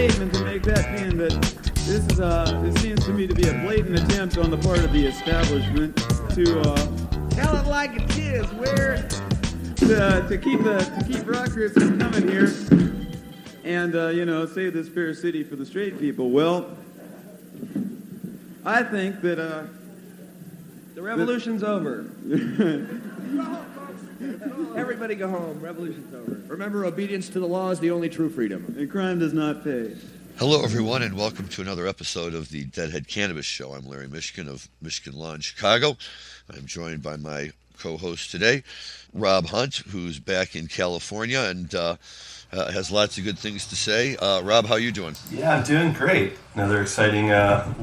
statement to make that being that this seems to me to be a blatant attempt on the part of the establishment to tell it like it is, where to keep rockers from coming here and save this fair city for the straight people. Well, I think that the revolution's over. Everybody go home. Revolution's over. Remember, obedience to the law is the only true freedom. And crime does not pay. Hello, everyone, and welcome to another episode of the Deadhead Cannabis Show. I'm Larry Mishkin of Mishkin Law in Chicago. I'm joined by my co-host today, Rob Hunt, who's back in California and has lots of good things to say. Rob, how you doing? Yeah, I'm doing great. Another exciting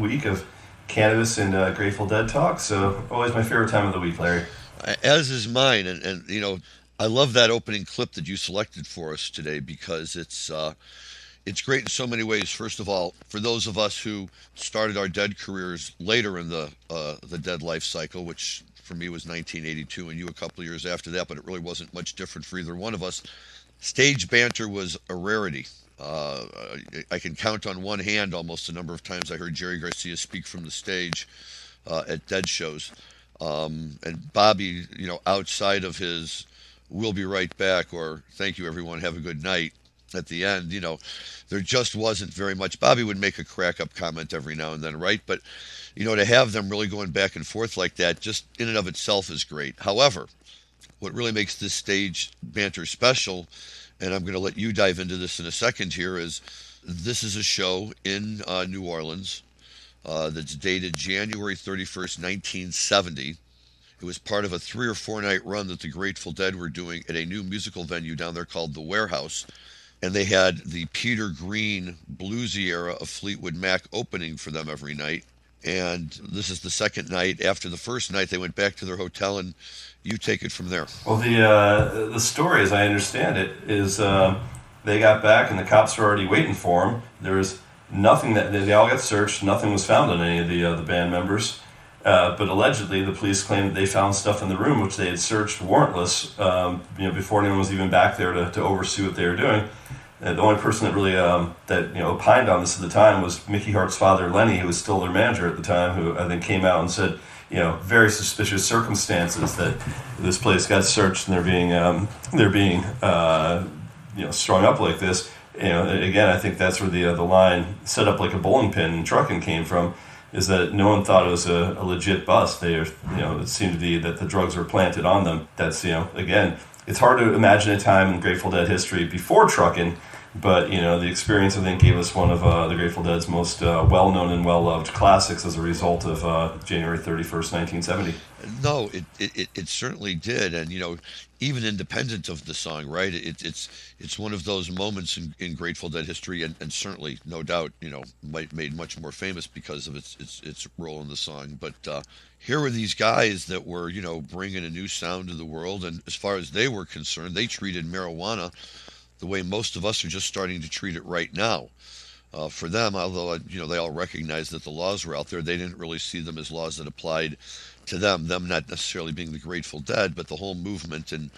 week of cannabis and Grateful Dead talk, so always my favorite time of the week, Larry. As is mine, and I love that opening clip that you selected for us today because it's great in so many ways. First of all, for those of us who started our Dead careers later in the Dead life cycle, which for me was 1982 and you a couple of years after that, but it really wasn't much different for either one of us. Stage banter was a rarity. I can count on one hand almost the number of times I heard Jerry Garcia speak from the stage at Dead shows. And Bobby, outside of his "we'll be right back" or "thank you everyone, have a good night" at the end, there just wasn't very much. Bobby would make a crack-up comment every now and then, right? But, to have them really going back and forth like that, just in and of itself is great. However, what really makes this stage banter special, and I'm going to let you dive into this in a second here, is this is a show in New Orleans that's dated January 31st, 1970. It was part of a 3 or 4 night run that the Grateful Dead were doing at a new musical venue down there called the Warehouse. And they had the Peter Green bluesy era of Fleetwood Mac opening for them every night. And this is the second night. After the first night, they went back to their hotel, and you take it from there. Well, the story, as I understand it, is they got back and the cops were already waiting for them. There was nothing that they all got searched. Nothing was found on any of the band members. But allegedly, the police claimed that they found stuff in the room which they had searched warrantless. Before anyone was even back there to oversee what they were doing. The only person that really opined on this at the time was Mickey Hart's father, Lenny, who was still their manager at the time, who I think came out and said, very suspicious circumstances that this place got searched and they're being strung up like this. Again, I think that's where the line set up like a bowling pin in trucking came from, is that no one thought it was a legit bust. It seemed to be that the drugs were planted on them. That's, again, it's hard to imagine a time in Grateful Dead history before trucking, but, the experience, I think, gave us one of the Grateful Dead's most well-known and well-loved classics as a result of January 31st, 1970. No, it certainly did. And, even independent of the song, right, it's one of those moments in Grateful Dead history, and certainly, no doubt, made much more famous because of its role in the song. But here were these guys that were, bringing a new sound to the world, and as far as they were concerned, they treated marijuana the way most of us are just starting to treat it right now. For them, although they all recognized that the laws were out there, they didn't really see them as laws that applied to them not necessarily being the Grateful Dead, but the whole movement and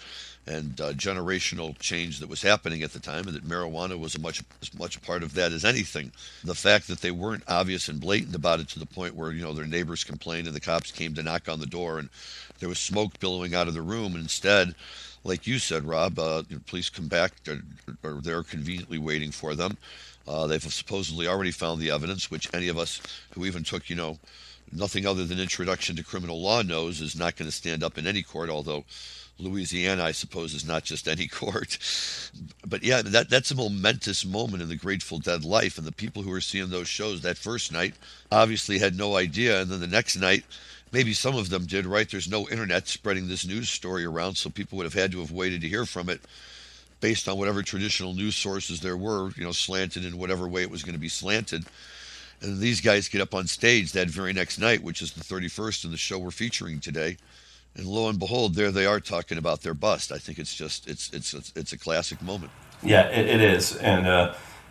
generational change that was happening at the time, and that marijuana was as much a part of that as anything. The fact that they weren't obvious and blatant about it to the point where their neighbors complained and the cops came to knock on the door and there was smoke billowing out of the room, and instead, like you said, Rob, police come back, or they're conveniently waiting for them. They've supposedly already found the evidence, which any of us who even took, nothing other than introduction to criminal law knows is not going to stand up in any court, although Louisiana, I suppose, is not just any court. But yeah, that's a momentous moment in the Grateful Dead life, and the people who were seeing those shows that first night obviously had no idea, and then the next night, maybe some of them did, right? There's no internet spreading this news story around, so people would have had to have waited to hear from it based on whatever traditional news sources there were, slanted in whatever way it was going to be slanted. And these guys get up on stage that very next night, which is the 31st in the show we're featuring today. And lo and behold, there they are talking about their bust. I think it's a classic moment. Yeah, it is. And,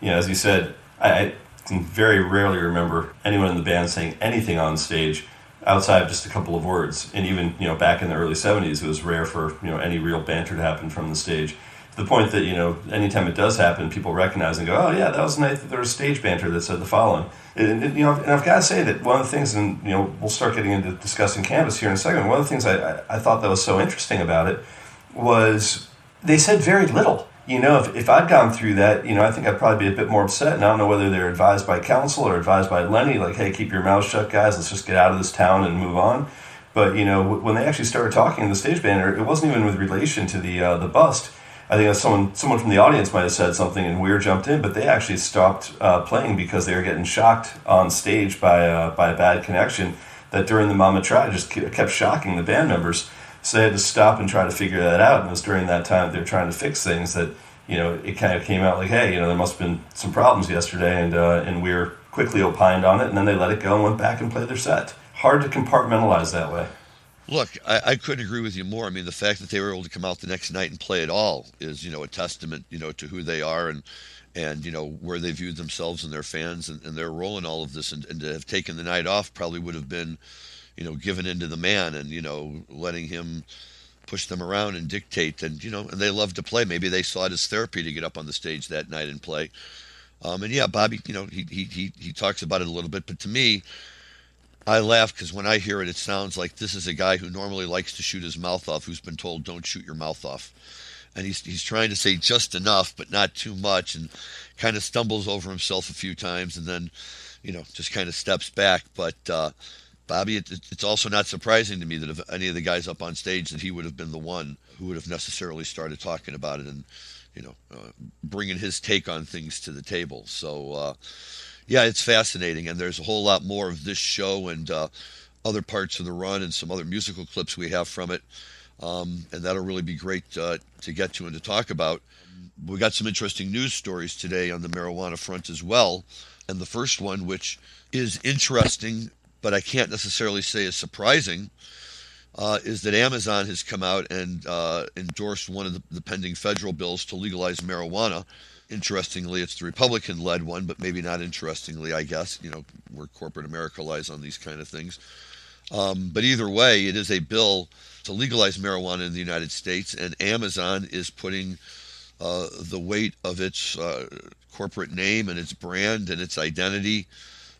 as you said, I can very rarely remember anyone in the band saying anything on stage outside of just a couple of words. And even, back in the early 70s, it was rare for, any real banter to happen from the stage. the point that, anytime it does happen, people recognize and go, oh yeah, that was nice that there was stage banter that said the following. And I've got to say that one of the things, and we'll start getting into discussing Canvas here in a second. One of the things I thought that was so interesting about it was they said very little. If I'd gone through that, I think I'd probably be a bit more upset. And I don't know whether they're advised by counsel or advised by Lenny, like, hey, keep your mouth shut, guys. Let's just get out of this town and move on. But, when they actually started talking in the stage banner, it wasn't even with relation to the bust. I think someone from the audience might have said something and Weir jumped in, but they actually stopped playing because they were getting shocked on stage by a bad connection that during the Mama Tried just kept shocking the band members. So they had to stop and try to figure that out. And it was during that time they're trying to fix things that, it kind of came out like, hey, there must have been some problems yesterday, and Weir quickly opined on it, and then they let it go and went back and played their set. Hard to compartmentalize that way. Look, I couldn't agree with you more. I mean, the fact that they were able to come out the next night and play it all is, a testament, to who they are and where they viewed themselves and their fans and their role in all of this. And to have taken the night off probably would have been, given into the man and, letting him push them around and dictate. And, and they love to play. Maybe they saw it as therapy to get up on the stage that night and play. And yeah, Bobby, he talks about it a little bit, but to me, I laugh because when I hear it, it sounds like this is a guy who normally likes to shoot his mouth off, who's been told, don't shoot your mouth off. And he's trying to say just enough, but not too much, and kind of stumbles over himself a few times and then, just kind of steps back. But, Bobby, it's also not surprising to me that if any of the guys up on stage, that he would have been the one who would have necessarily started talking about it and, bringing his take on things to the table. So, yeah, it's fascinating, and there's a whole lot more of this show and other parts of the run and some other musical clips we have from it, and that'll really be great to get to and to talk about. We got some interesting news stories today on the marijuana front as well, and the first one, which is interesting, but I can't necessarily say is surprising, is that Amazon has come out and endorsed one of the pending federal bills to legalize marijuana. Interestingly, it's the Republican-led one, but maybe not interestingly, I guess, where corporate America lies on these kind of things. But either way, it is a bill to legalize marijuana in the United States, and Amazon is putting the weight of its corporate name and its brand and its identity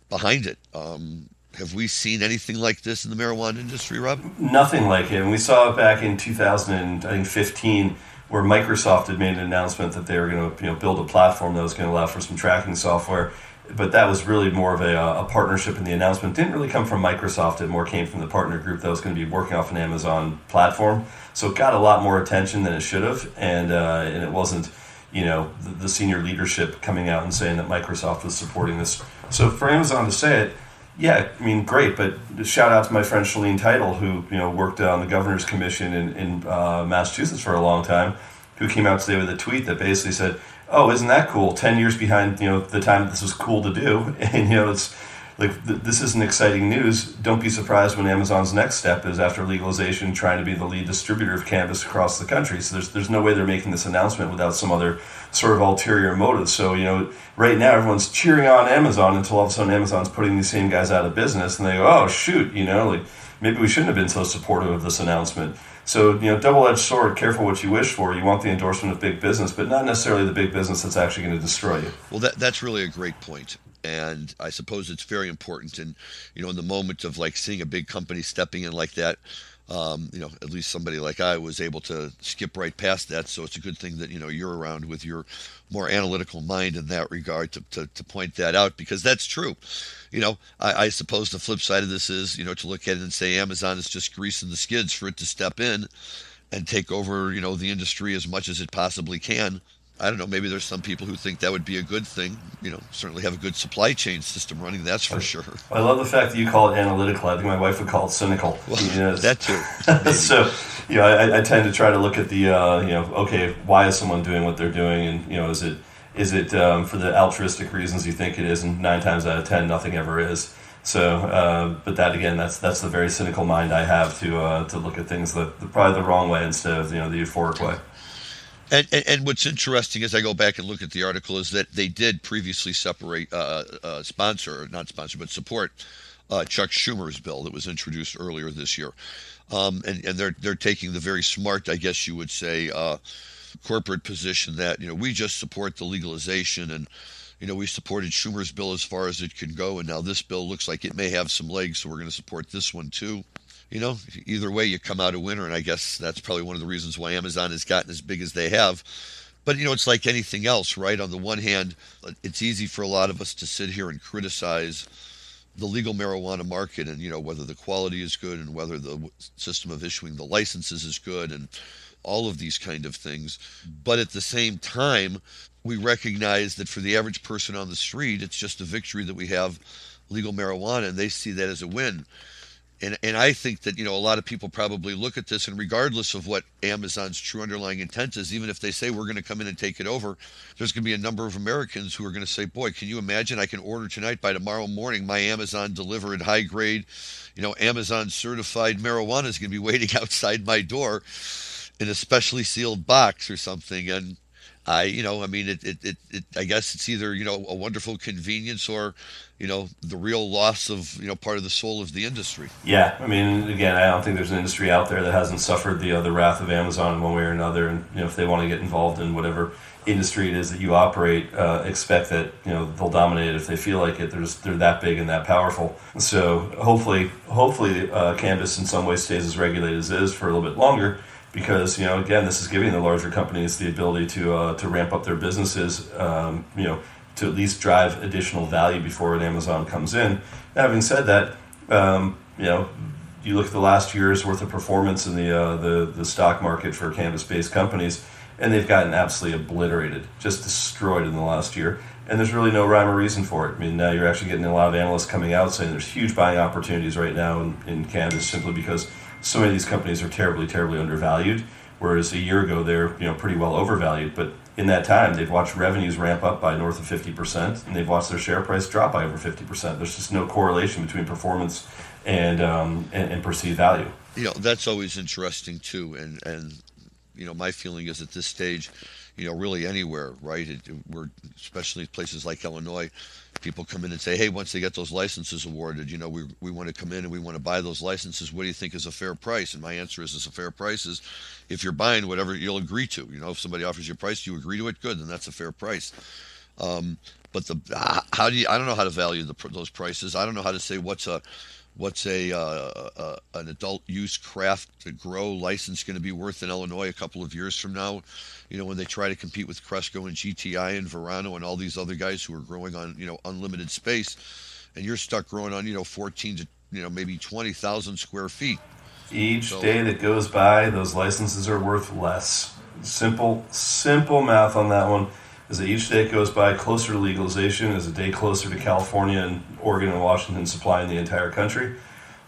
behind it. Have we seen anything like this in the marijuana industry, Rob? Nothing like it. And we saw it back in 2015, where Microsoft had made an announcement that they were going to build a platform that was going to allow for some tracking software. But that was really more of a partnership, and the announcement didn't really come from Microsoft. It more came from the partner group that was going to be working off an Amazon platform. So it got a lot more attention than it should have, and it wasn't the senior leadership coming out and saying that Microsoft was supporting this. So for Amazon to say it, yeah, I mean, great, but shout out to my friend Shalene Title, who worked on the Governor's Commission in Massachusetts for a long time, who came out today with a tweet that basically said, "Oh, isn't that cool? 10 years behind the time this was cool to do, and it's like this isn't exciting news. Don't be surprised when Amazon's next step is, after legalization, trying to be the lead distributor of cannabis across the country. So there's no way they're making this announcement without some other sort of ulterior motive. So right now everyone's cheering on Amazon until all of a sudden Amazon's putting these same guys out of business, and they go, oh shoot, maybe we shouldn't have been so supportive of this announcement. So double-edged sword. Careful what you wish for. You want the endorsement of big business, but not necessarily the big business that's actually going to destroy you. Well, that's really a great point. And I suppose it's very important. And, in the moment of like seeing a big company stepping in like that, at least somebody like I was able to skip right past that. So it's a good thing that, you're around with your more analytical mind in that regard to point that out, because that's true. I suppose the flip side of this is, to look at it and say Amazon is just greasing the skids for it to step in and take over, the industry as much as it possibly can. I don't know, maybe there's some people who think that would be a good thing, certainly have a good supply chain system running, that's for sure. I love the fact that you call it analytical. I think my wife would call it cynical. Well, that too. So, I tend to try to look at the, okay, why is someone doing what they're doing? And, is it for the altruistic reasons you think it is? And 9 times out of 10, nothing ever is. So, but that again, that's the very cynical mind I have to look at things probably the wrong way instead of, the euphoric way. And what's interesting as I go back and look at the article is that they did previously support Chuck Schumer's bill that was introduced earlier this year, and they're taking the very smart, I guess you would say, corporate position that, we just support the legalization, and we supported Schumer's bill as far as it can go, and now this bill looks like it may have some legs, so we're going to support this one too. Either way, you come out a winner, and I guess that's probably one of the reasons why Amazon has gotten as big as they have. But, it's like anything else, right? On the one hand, it's easy for a lot of us to sit here and criticize the legal marijuana market and, whether the quality is good and whether the system of issuing the licenses is good and all of these kind of things. But at the same time, we recognize that for the average person on the street, it's just a victory that we have legal marijuana, and they see that as a win. And I think that, a lot of people probably look at this, and regardless of what Amazon's true underlying intent is, even if they say we're going to come in and take it over, there's going to be a number of Americans who are going to say, boy, can you imagine? I can order tonight, by tomorrow morning, my Amazon delivered high grade, Amazon certified marijuana is going to be waiting outside my door in a specially sealed box or something. And I guess it's either, a wonderful convenience or, the real loss of, part of the soul of the industry. Yeah, again, I don't think there's an industry out there that hasn't suffered the wrath of Amazon in one way or another. And, if they want to get involved in whatever industry it is that you operate, expect that, they'll dominate it if they feel like it. They're that big and that powerful. So hopefully cannabis in some way stays as regulated as it is for a little bit longer. Because, again, this is giving the larger companies the ability to ramp up their businesses, to at least drive additional value before an Amazon comes in. Now, having said that, you look at the last year's worth of performance in the stock market for cannabis-based companies, and they've gotten absolutely obliterated, just destroyed in the last year. And there's really no rhyme or reason for it. Now you're actually getting a lot of analysts coming out saying there's huge buying opportunities right now in cannabis simply because so many of these companies are terribly, terribly undervalued, whereas a year ago they're pretty well overvalued. But in that time, they've watched revenues ramp up by north of 50%, and they've watched their share price drop by over 50%. There's just no correlation between performance and perceived value. That's always interesting too, and my feeling is at this stage, really anywhere, right? We're especially places like Illinois. People come in and say, hey, once they get those licenses awarded, we want to come in and we want to buy those licenses. What do you think is a fair price? And my answer is a fair price is if you're buying whatever you'll agree to. If somebody offers you a price, you agree to it, good, then that's a fair price. But I don't know how to value those prices. I don't know how to say what's an adult use craft to grow license going to be worth in Illinois a couple of years from now, when they try to compete with Cresco and GTI and Verano and all these other guys who are growing on, unlimited space, and you're stuck growing on, 14 to, maybe 20,000 square feet. Each day that goes by, those licenses are worth less. Simple math on that one. As each day goes by closer to legalization, is a day closer to California and Oregon and Washington supplying the entire country.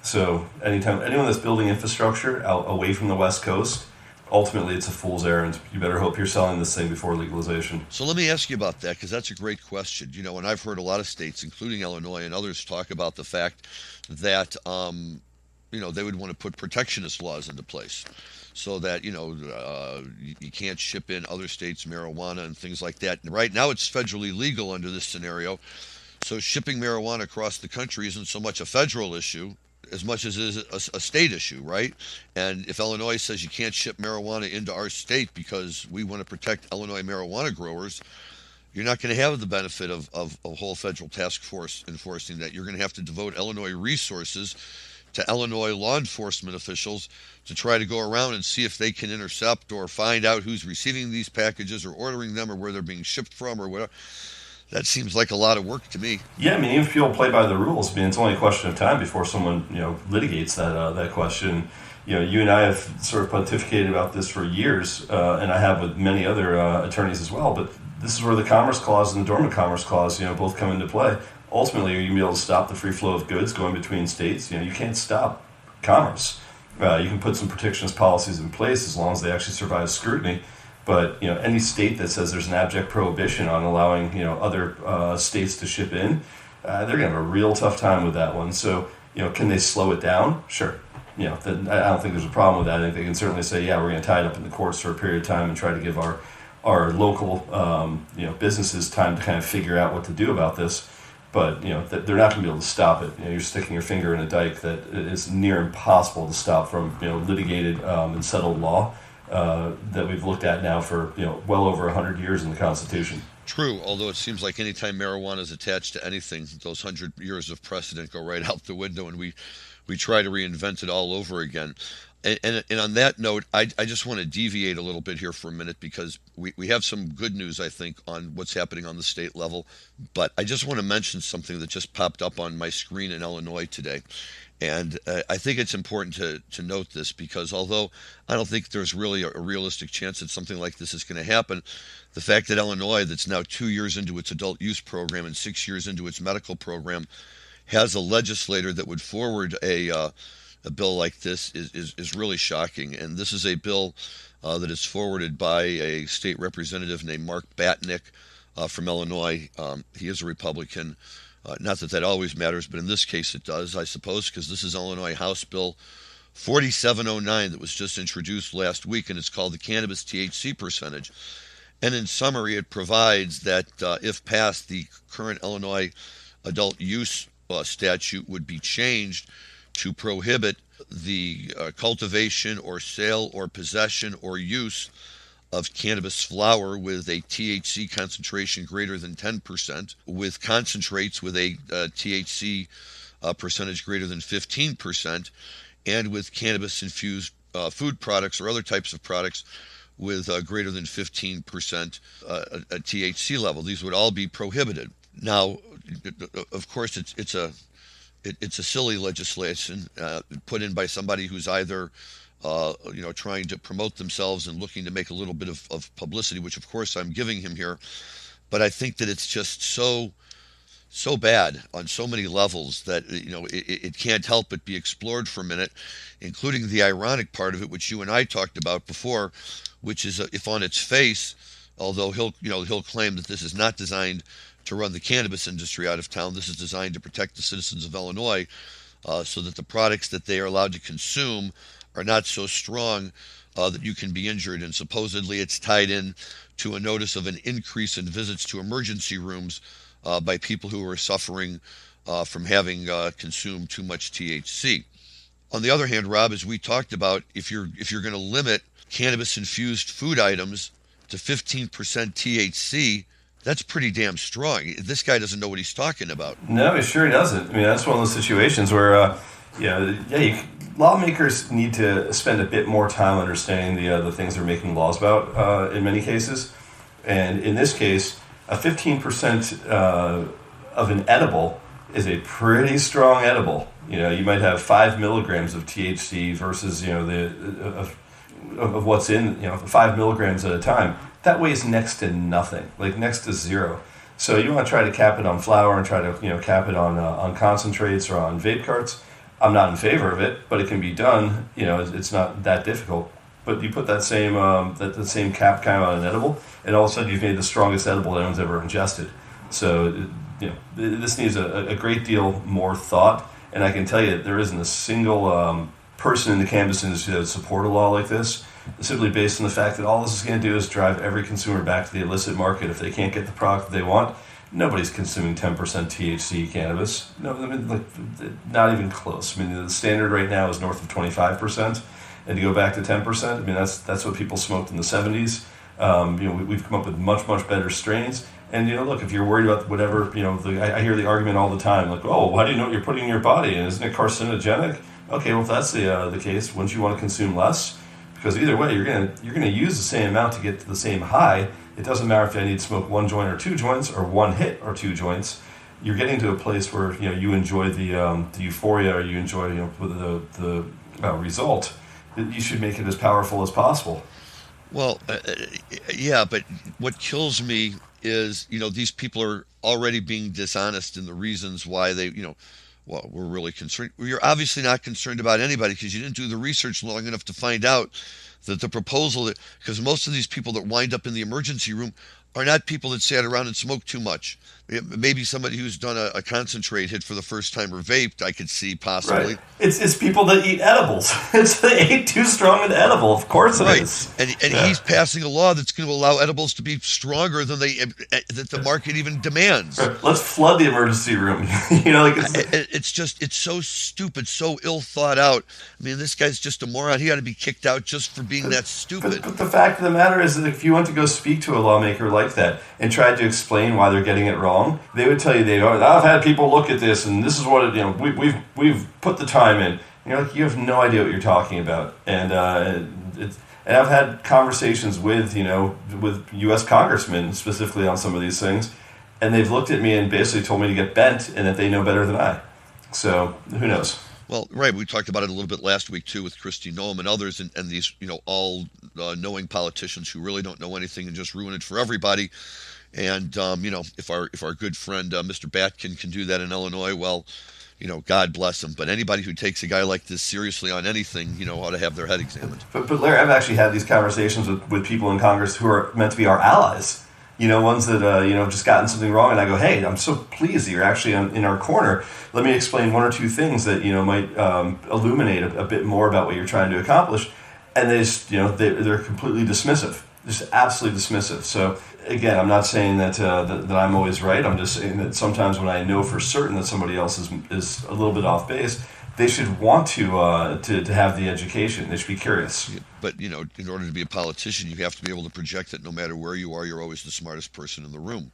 So anyone that's building infrastructure out away from the West Coast, ultimately it's a fool's errand. You better hope you're selling this thing before legalization. So let me ask you about that, because that's a great question. And I've heard a lot of states, including Illinois and others, talk about the fact that, they would want to put protectionist laws into place. So that, you can't ship in other states' marijuana and things like that. And right now it's federally legal under this scenario. So shipping marijuana across the country isn't so much a federal issue as much as it is a state issue, right? And if Illinois says you can't ship marijuana into our state because we want to protect Illinois marijuana growers, you're not going to have the benefit of a whole federal task force enforcing that. You're going to have to devote Illinois resources to Illinois law enforcement officials to try to go around and see if they can intercept or find out who's receiving these packages or ordering them or where they're being shipped from or whatever. That seems like a lot of work to me. Yeah, even if people play by the rules, it's only a question of time before someone, litigates that question. You and I have sort of pontificated about this for years, and I have with many other attorneys as well, but this is where the Commerce Clause and the Dormant Commerce Clause, both come into play. Ultimately, are you going to be able to stop the free flow of goods going between states? You can't stop commerce. You can put some protectionist policies in place as long as they actually survive scrutiny. But any state that says there's an abject prohibition on allowing other states to ship in, they're going to have a real tough time with that one. So can they slow it down? Sure. I don't think there's a problem with that. I think they can certainly say, yeah, we're going to tie it up in the courts for a period of time and try to give our local businesses time to kind of figure out what to do about this. But they're not going to be able to stop it. You're sticking your finger in a dike that is near impossible to stop from litigated and settled law. that we've looked at now for well over 100 years in the Constitution. True, although it seems like anytime marijuana is attached to anything, those 100 years of precedent go right out the window, and we try to reinvent it all over again. And on that note, I just want to deviate a little bit here for a minute because we have some good news, I think, on what's happening on the state level. But I just want to mention something that just popped up on my screen in Illinois today. And I think it's important to note this because although I don't think there's really a realistic chance that something like this is going to happen, the fact that Illinois, that's now 2 years into its adult use program and 6 years into its medical program, has a legislator that would forward a bill like this is really shocking. And this is a bill that is forwarded by a state representative named Mark Batnick from Illinois. He is a Republican. Not that that always matters, but in this case it does, I suppose, because this is Illinois House Bill 4709 that was just introduced last week, and it's called the Cannabis THC Percentage. And in summary, it provides that if passed, the current Illinois adult use statute would be changed to prohibit the cultivation or sale or possession or use of cannabis flower with a THC concentration greater than 10%, with concentrates with a THC percentage greater than 15%, and with cannabis-infused food products or other types of products with greater than 15% a THC level. These would all be prohibited. Now, of course, it's a silly legislation put in by somebody who's either trying to promote themselves and looking to make a little bit of publicity, which of course I'm giving him here. But I think that it's just so bad on so many levels that it can't help but be explored for a minute, including the ironic part of it, which you and I talked about before, which is if on its face, although he'll claim that this is not designed to run the cannabis industry out of town, this is designed to protect the citizens of Illinois, so that the products that they are allowed to consume are not so strong that you can be injured. And supposedly it's tied in to a notice of an increase in visits to emergency rooms by people who are suffering from having consumed too much THC. On the other hand, Rob, as we talked about, if you're going to limit cannabis-infused food items to 15% THC, that's pretty damn strong. This guy doesn't know what he's talking about. No, he sure doesn't. I mean, that's one of those situations where, lawmakers need to spend a bit more time understanding the things they're making laws about in many cases. And in this case, a 15% of an edible is a pretty strong edible. You might have 5 milligrams of THC versus of what's in 5 milligrams at a time. That weighs next to nothing, like next to zero. So you want to try to cap it on flour and try to cap it on concentrates or on vape carts. I'm not in favor of it, but it can be done. It's not that difficult. But you put that same cap kind of on an edible, and all of a sudden you've made the strongest edible that anyone's ever ingested. So this needs a great deal more thought. And I can tell you that there isn't a single person in the cannabis industry that would support a law like this, simply based on the fact that all this is going to do is drive every consumer back to the illicit market. If they can't get the product that they want, nobody's consuming 10% THC cannabis. No, I mean, not even close. I mean, the standard right now is north of 25%, and to go back to 10%, I mean, that's what people smoked in the 70s. We've come up with much better strains. And look, if you're worried about whatever, I hear the argument all the time, like, oh, why do you know what you're putting in your body, and isn't it carcinogenic? Okay, well, if that's the case, wouldn't you want to consume less? Because either way, you're gonna use the same amount to get to the same high. It doesn't matter if I need to smoke 1 joint or 2 joints or 1 hit or 2 joints. You're getting to a place where you enjoy the euphoria, or you enjoy the result. You should make it as powerful as possible. Well, yeah, but what kills me is these people are already being dishonest in the reasons why they we're really concerned. You're obviously not concerned about anybody because you didn't do the research long enough to find out that the proposal, because most of these people that wind up in the emergency room are not people that sat around and smoked too much. Maybe somebody who's done a concentrate hit for the first time or vaped, I could see possibly. Right. It's people that eat edibles. They ate too strong an edible. Of course it is. And he's passing a law that's going to allow edibles to be stronger than that the market even demands. Right. Let's flood the emergency room. It's so stupid, so ill thought out. I mean, this guy's just a moron. He ought to be kicked out just for being that stupid. But the fact of the matter is that if you went to go speak to a lawmaker like that and tried to explain why they're getting it wrong, they would tell you I've had people look at this and this is what we've put the time in. You're like, you have no idea what you're talking about, and I've had conversations with U.S. congressmen specifically on some of these things, and they've looked at me and basically told me to get bent and that they know better than I. So who knows? Well, right. We talked about it a little bit last week too with Kristi Noem and others, and these all knowing politicians who really don't know anything and just ruin it for everybody. And if our good friend Mr. Batkin can do that in Illinois, well, God bless him. But anybody who takes a guy like this seriously on anything, ought to have their head examined. But Larry, I've actually had these conversations with people in Congress who are meant to be our allies. Ones that just gotten something wrong, and I go, hey, I'm so pleased that you're actually in our corner. Let me explain one or two things that might illuminate a bit more about what you're trying to accomplish. And they just they're completely dismissive, just absolutely dismissive. So again, I'm not saying that I'm always right. I'm just saying that sometimes when I know for certain that somebody else is a little bit off base, they should want to have the education. They should be curious. Yeah, but in order to be a politician, you have to be able to project that no matter where you are, you're always the smartest person in the room.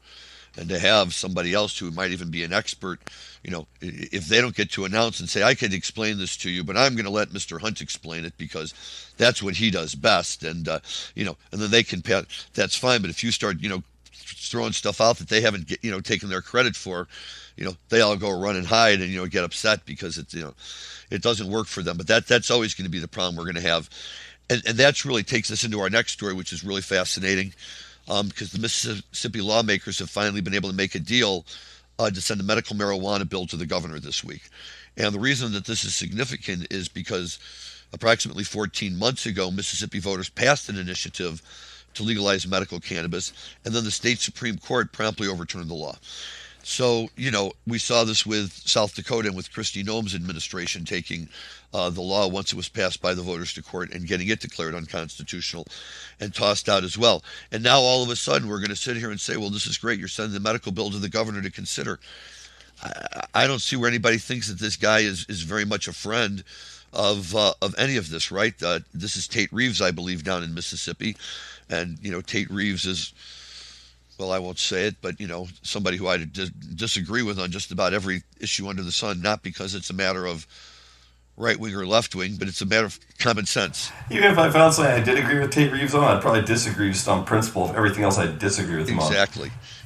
And to have somebody else who might even be an expert, if they don't get to announce and say, I could explain this to you, but I'm going to let Mr. Hunt explain it because that's what he does best. And, and then they can, that's fine. But if you start, throwing stuff out that they haven't, taken their credit for, they all go run and hide and, get upset because it's, it doesn't work for them. But that's always going to be the problem we're going to have. And that's really takes us into our next story, which is really fascinating. Because the Mississippi lawmakers have finally been able to make a deal to send a medical marijuana bill to the governor this week. And the reason that this is significant is because approximately 14 months ago, Mississippi voters passed an initiative to legalize medical cannabis, and then the state Supreme Court promptly overturned the law. So, we saw this with South Dakota and with Kristi Noem's administration taking the law once it was passed by the voters to court and getting it declared unconstitutional and tossed out as well. And now all of a sudden we're going to sit here and say, well, this is great. You're sending the medical bill to the governor to consider. I don't see where anybody thinks that this guy is very much a friend of any of this, right? This is Tate Reeves, I believe, down in Mississippi. And, Tate Reeves is, well, I won't say it, but, somebody who I disagree with on just about every issue under the sun, not because it's a matter of right-wing or left-wing, but it's a matter of common sense. Even if I found something I did agree with Tate Reeves on, I'd probably disagree just on principle of everything else I disagree with him on.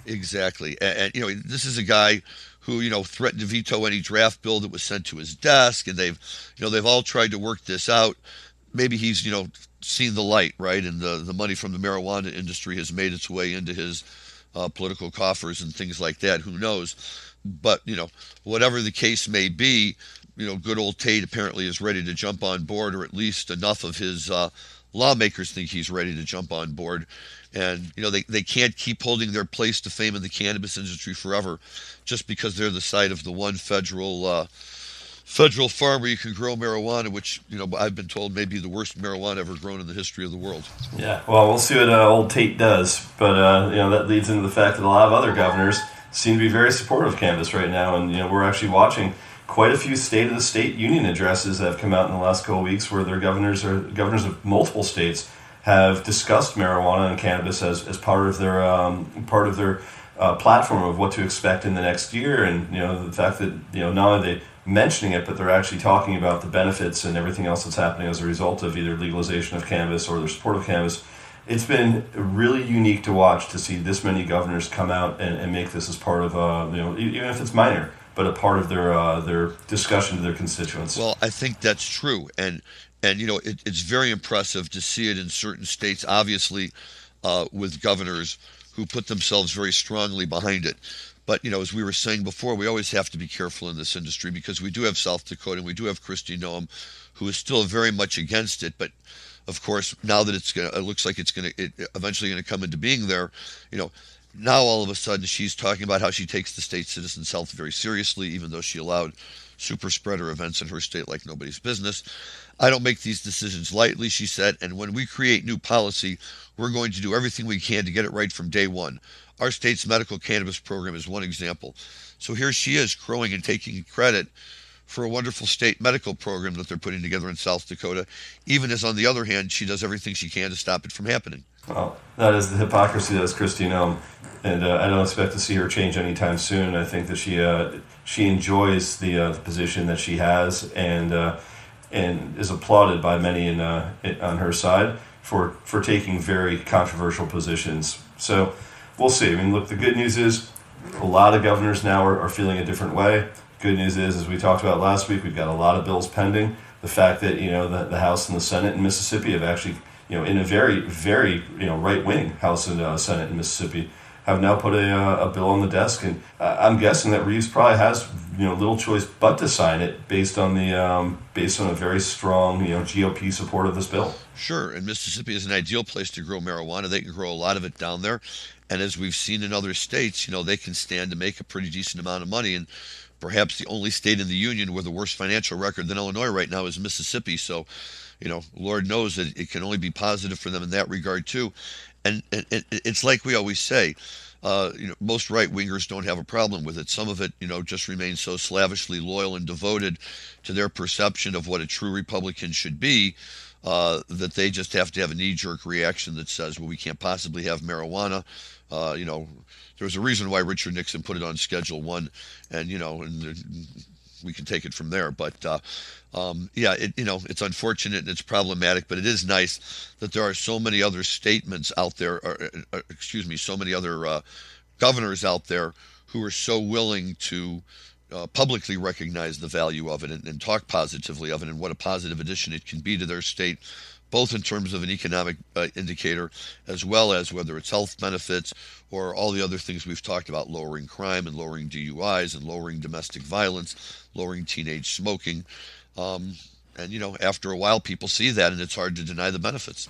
Exactly. And this is a guy who, threatened to veto any draft bill that was sent to his desk, and they've all tried to work this out. Maybe he's, seen the light, right? And the money from the marijuana industry has made its way into his political coffers and things like that. Who knows? But, whatever the case may be, good old Tate apparently is ready to jump on board, or at least enough of his lawmakers think he's ready to jump on board. And, they can't keep holding their place to fame in the cannabis industry forever just because they're the site of the one federal farm where you can grow marijuana, which, I've been told may be the worst marijuana ever grown in the history of the world. Yeah, well, we'll see what old Tate does. But, that leads into the fact that a lot of other governors seem to be very supportive of cannabis right now. And, we're actually watching quite a few State of the State Union addresses that have come out in the last couple of weeks where their governors of multiple states have discussed marijuana and cannabis as part of their platform of what to expect in the next year. And, the fact that, not only they mentioning it, but they're actually talking about the benefits and everything else that's happening as a result of either legalization of cannabis or their support of cannabis. It's been really unique to watch to see this many governors come out and make this as part of, even if it's minor, but a part of their discussion to their constituents. Well, I think that's true. And it's very impressive to see it in certain states, obviously, with governors who put themselves very strongly behind it. But, as we were saying before, we always have to be careful in this industry because we do have South Dakota and we do have Kristi Noem, who is still very much against it. But, of course, now that it looks like it's eventually going to come into being there, now all of a sudden she's talking about how she takes the state citizens' health very seriously, even though she allowed super spreader events in her state like nobody's business. I don't make these decisions lightly, she said, and when we create new policy, we're going to do everything we can to get it right from day one. Our state's medical cannabis program is one example. So here she is crowing and taking credit for a wonderful state medical program that they're putting together in South Dakota, even as on the other hand, she does everything she can to stop it from happening. Well, that is the hypocrisy that is Kristi Noem, and I don't expect to see her change anytime soon. I think that she enjoys the position that she has, and is applauded by many on her side for taking very controversial positions. So we'll see. I mean, look, the good news is a lot of governors now are feeling a different way. Good news is, as we talked about last week, we've got a lot of bills pending. The fact that the House and the Senate in Mississippi have actually, in a very, very right-wing House and Senate in Mississippi, have now put a bill on the desk, and I'm guessing that Reeves probably has little choice but to sign it based on a very strong GOP support of this bill. Sure, and Mississippi is an ideal place to grow marijuana. They can grow a lot of it down there, and as we've seen in other states, they can stand to make a pretty decent amount of money. And perhaps the only state in the union with a worse financial record than Illinois right now is Mississippi. So, Lord knows that it can only be positive for them in that regard too. And it's like we always say, most right-wingers don't have a problem with it. Some of it, just remains so slavishly loyal and devoted to their perception of what a true Republican should be, that they just have to have a knee-jerk reaction that says, well, we can't possibly have marijuana. There's a reason why Richard Nixon put it on Schedule 1, and, we can take it from there. But, it's unfortunate and it's problematic, but it is nice that there are so many other statements out there, so many other governors out there who are so willing to publicly recognize the value of it and talk positively of it and what a positive addition it can be to their state, both in terms of an economic indicator as well as whether it's health benefits or all the other things we've talked about, lowering crime and lowering DUIs and lowering domestic violence, lowering teenage smoking. After a while, people see that, and it's hard to deny the benefits.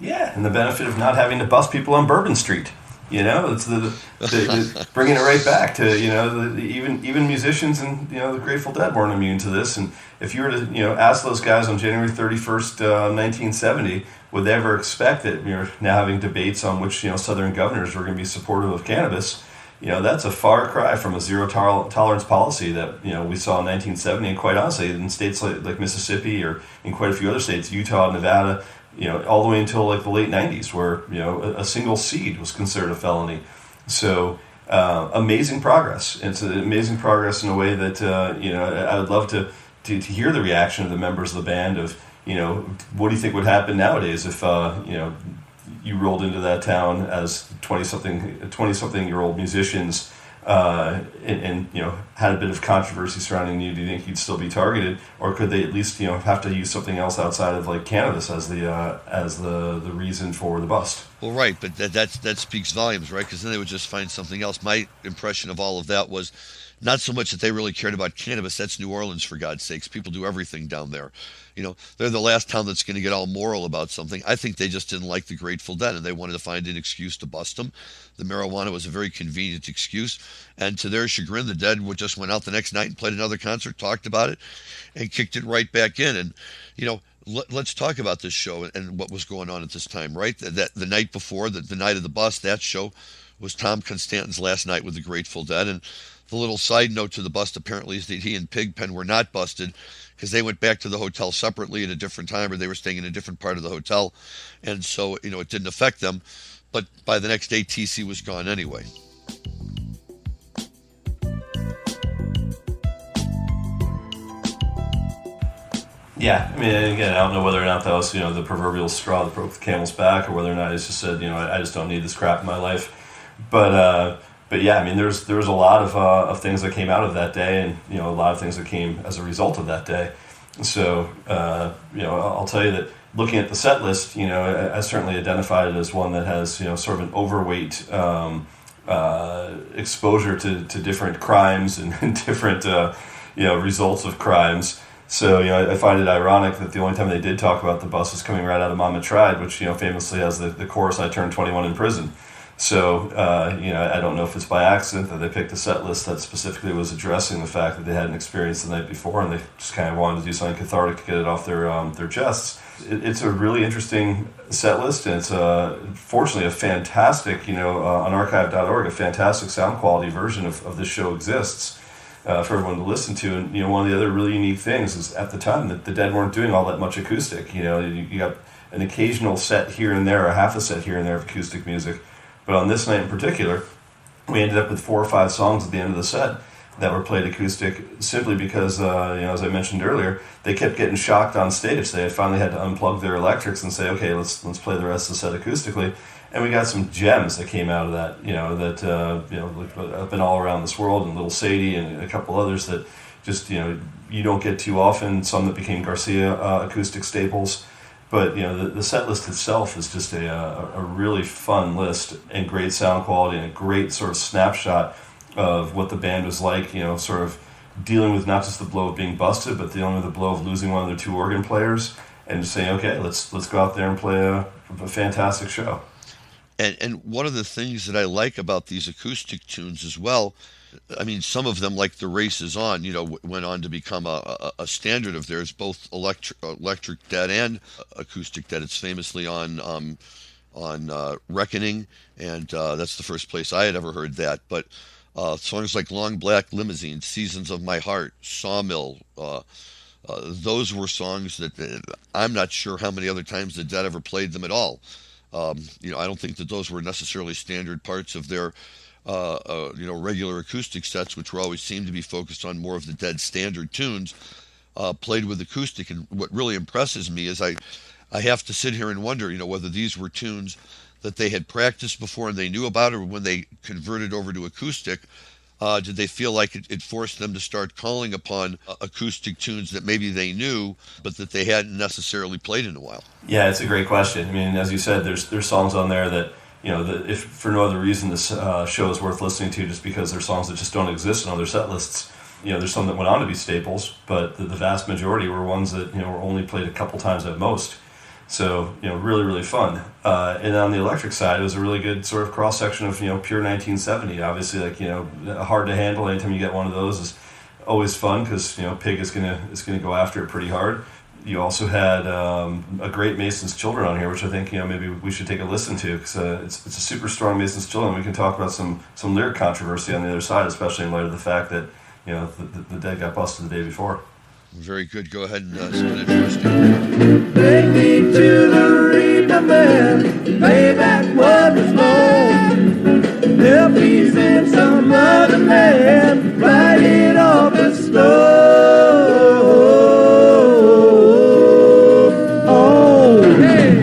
Yeah, and the benefit of not having to bust people on Bourbon Street. It's the bringing it right back to even musicians and the Grateful Dead weren't immune to this. And if you were to ask those guys on January 31st, 1970, would they ever expect that now having debates on which Southern governors were going to be supportive of cannabis? That's a far cry from a zero tolerance policy that we saw in 1970, and quite honestly, in states like Mississippi or in quite a few other states, Utah, Nevada. All the way until like the late 90s, where a single seed was considered a felony. So amazing progress. It's amazing progress in a way that I would love to hear the reaction of the members of the band of what do you think would happen nowadays if you rolled into that town as 20-something year old musicians and had a bit of controversy surrounding you. Do you think you'd still be targeted, or could they at least have to use something else outside of like cannabis as the reason for the bust? Well, right, but that speaks volumes, right? Because then they would just find something else. My impression of all of that was not so much that they really cared about cannabis. That's New Orleans, for God's sakes. People do everything down there. They're the last town that's going to get all moral about something. I think they just didn't like the Grateful Dead, and they wanted to find an excuse to bust them. The marijuana was a very convenient excuse, and to their chagrin, the Dead just went out the next night and played another concert, talked about it, and kicked it right back in. And, let's talk about this show and what was going on at this time, right? That the night before, the night of the bust, that show was Tom Constantin's last night with the Grateful Dead. And the little side note to the bust apparently is that he and Pigpen were not busted because they went back to the hotel separately at a different time, or they were staying in a different part of the hotel. And so, it didn't affect them. But by the next day, TC was gone anyway. Yeah, I mean, again, I don't know whether or not that was, the proverbial straw that broke the camel's back, or whether or not he's just said, I just don't need this crap in my life. But yeah, I mean, there was a lot of things that came out of that day, and a lot of things that came as a result of that day. So I'll tell you that looking at the set list, I certainly identified it as one that has sort of an overweight exposure to different crimes and different results of crimes. So I find it ironic that the only time they did talk about the bus is coming right out of Mama Tried, which famously has the chorus "I turned 21 in prison." So I don't know if it's by accident that they picked a set list that specifically was addressing the fact that they had an experience the night before, and they just kind of wanted to do something cathartic to get it off their chests. It's a really interesting set list, and it's fortunately a fantastic, on archive.org, a fantastic sound quality version of this show exists for everyone to listen to. And one of the other really unique things is at the time that the Dead weren't doing all that much acoustic. You got an occasional set here and there, or half a set here and there of acoustic music. But on this night in particular, we ended up with 4 or 5 songs at the end of the set that were played acoustic, simply because, as I mentioned earlier, they kept getting shocked on stage. They had finally had to unplug their electrics and say, okay, let's play the rest of the set acoustically. And we got some gems that came out of that, up and All Around This World, and Little Sadie, and a couple others that just, you don't get too often, some that became Garcia acoustic staples. But the set list itself is just a really fun list, and great sound quality, and a great sort of snapshot of what the band was like. Sort of dealing with not just the blow of being busted, but dealing with the blow of losing one of their 2 organ players, and just saying, okay, let's go out there and play a fantastic show. And one of the things that I like about these acoustic tunes as well, I mean, some of them, like The Race Is On, went on to become a standard of theirs, both Electric Dead and Acoustic Dead. It's famously on Reckoning, and that's the first place I had ever heard that. But songs like Long Black Limousine, Seasons of My Heart, Sawmill, those were songs that I'm not sure how many other times the Dead ever played them at all. I don't think that those were necessarily standard parts of their regular acoustic sets, which were always seemed to be focused on more of the Dead standard tunes, played with acoustic. And what really impresses me is I have to sit here and wonder, whether these were tunes that they had practiced before and they knew about, or when they converted over to acoustic, did they feel like it forced them to start calling upon acoustic tunes that maybe they knew, but that they hadn't necessarily played in a while? Yeah, it's a great question. I mean, as you said, there's songs on there that, if for no other reason this show is worth listening to, just because they're songs that just don't exist in other set lists. There's some that went on to be staples, but the vast majority were ones that, were only played a couple times at most. So, really, really fun. And on the electric side, it was a really good sort of cross-section of, pure 1970. Obviously, hard to handle. Anytime you get one of those is always fun, because, Pig is gonna go after it pretty hard. You also had a great Mason's Children on here, which I think, maybe we should take a listen to, because it's a super strong Mason's Children. We can talk about some lyric controversy on the other side, especially in light of the fact that, the Dead got busted the day before. Very good. Go ahead and spin it first. Take me to the Reaper Man, pay back what was lost. Help me send some other man, write it off as slow. Oh, hey.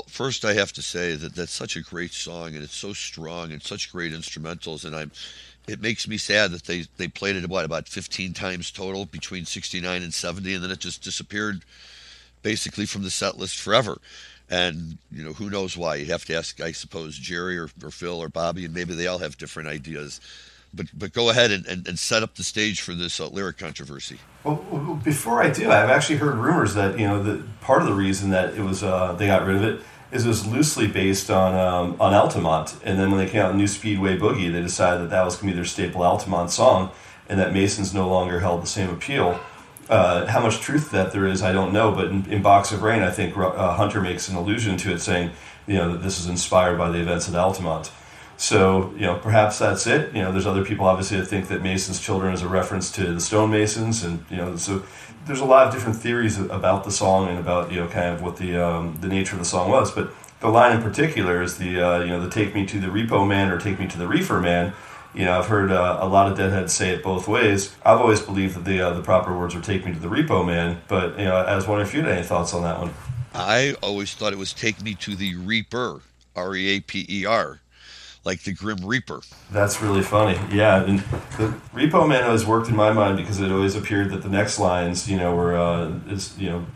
First, I have to say that that's such a great song, and it's so strong, and such great instrumentals, and it makes me sad that they played it about 15 times total between 69 and 70, and then it just disappeared basically from the set list forever. And who knows why? You'd have to ask, I suppose, Jerry or Phil or Bobby, and maybe they all have different ideas. But go ahead and set up the stage for this lyric controversy. Well, before I do, I've actually heard rumors that that part of the reason that it was they got rid of it is it was loosely based on Altamont, and then when they came out with New Speedway Boogie, they decided that was going to be their staple Altamont song, and that Masons no longer held the same appeal. How much truth that there is, I don't know, but in Box of Rain, I think Hunter makes an allusion to it, saying that this is inspired by the events at Altamont. So, perhaps that's it. There's other people obviously that think that Mason's Children is a reference to the Stonemasons, and so there's a lot of different theories about the song and about kind of what the nature of the song was. But the line in particular is the "Take Me to the Repo Man" or "Take Me to the Reefer Man." I've heard a lot of Deadheads say it both ways. I've always believed that the proper words are "Take Me to the Repo Man," but I was wondering if you had any thoughts on that one. I always thought it was "Take Me to the Reaper," R-E-A-P-E-R. like the Grim Reaper. That's really funny. Yeah, and the Repo Man always worked in my mind because it always appeared that the next lines, were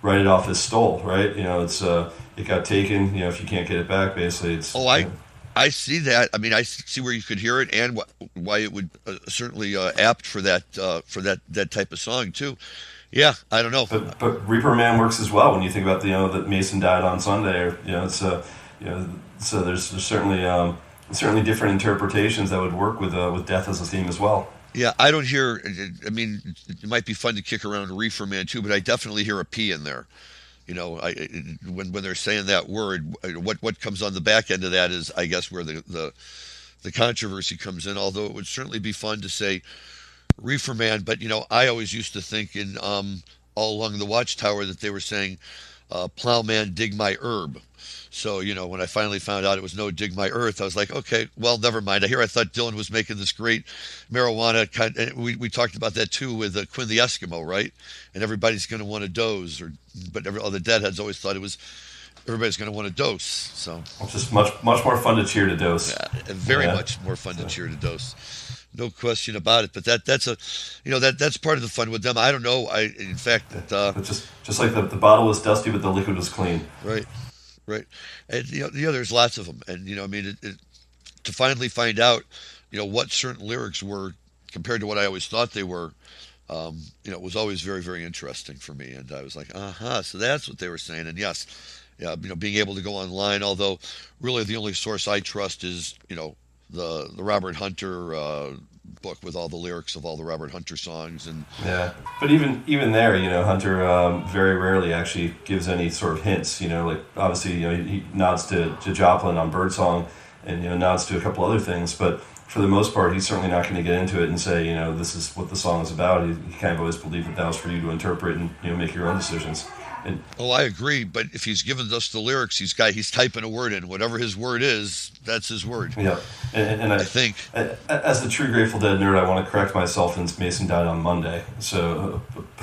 write it off as stole, right? It's it got taken. If you can't get it back, basically, it's. Oh, I see that. I mean, I see where you could hear it, and why it would certainly apt for that type of song too. Yeah, I don't know. But Reaper Man works as well when you think about that Mason died on Sunday, or so there's certainly different interpretations that would work with death as a theme as well. Yeah, I don't hear. I mean, it might be fun to kick around Reefer Man too, but I definitely hear a P in there. When they're saying that word, what comes on the back end of that is, I guess, where the controversy comes in. Although it would certainly be fun to say Reefer Man, but I always used to think in All Along the Watchtower that they were saying Plowman dig my herb. So, when I finally found out it was no dig my earth, I was like, okay, well, never mind. I thought Dylan was making this great marijuana kind, and we talked about that too with Quinn the Eskimo, right? And everybody's going to want to doze, but all the deadheads always thought it was everybody's going to want to dose. So it's just much more fun to cheer to dose. Yeah, very much more fun to cheer to dose. No question about it. But that's that's part of the fun with them. I don't know. In fact, just like the bottle was dusty, but the liquid was clean. Right. And there's lots of them, and to finally find out, what certain lyrics were compared to what I always thought they were, it was always very, very interesting for me, and I was like, so that's what they were saying, and yes, yeah, being able to go online, although really the only source I trust is the Robert Hunter book with all the lyrics of all the Robert Hunter songs. And yeah, but even there, Hunter very rarely actually gives any sort of hints. Like obviously, he nods to Joplin on Birdsong, and nods to a couple other things, but for the most part, he's certainly not going to get into it and say, this is what the song is about. He kind of always believed that was for you to interpret and make your own decisions. I agree, but if he's given us the lyrics, he's typing a word in. Whatever his word is, that's his word. Yeah, and I think, as the true Grateful Dead nerd, I want to correct myself since Mason died on Monday. So,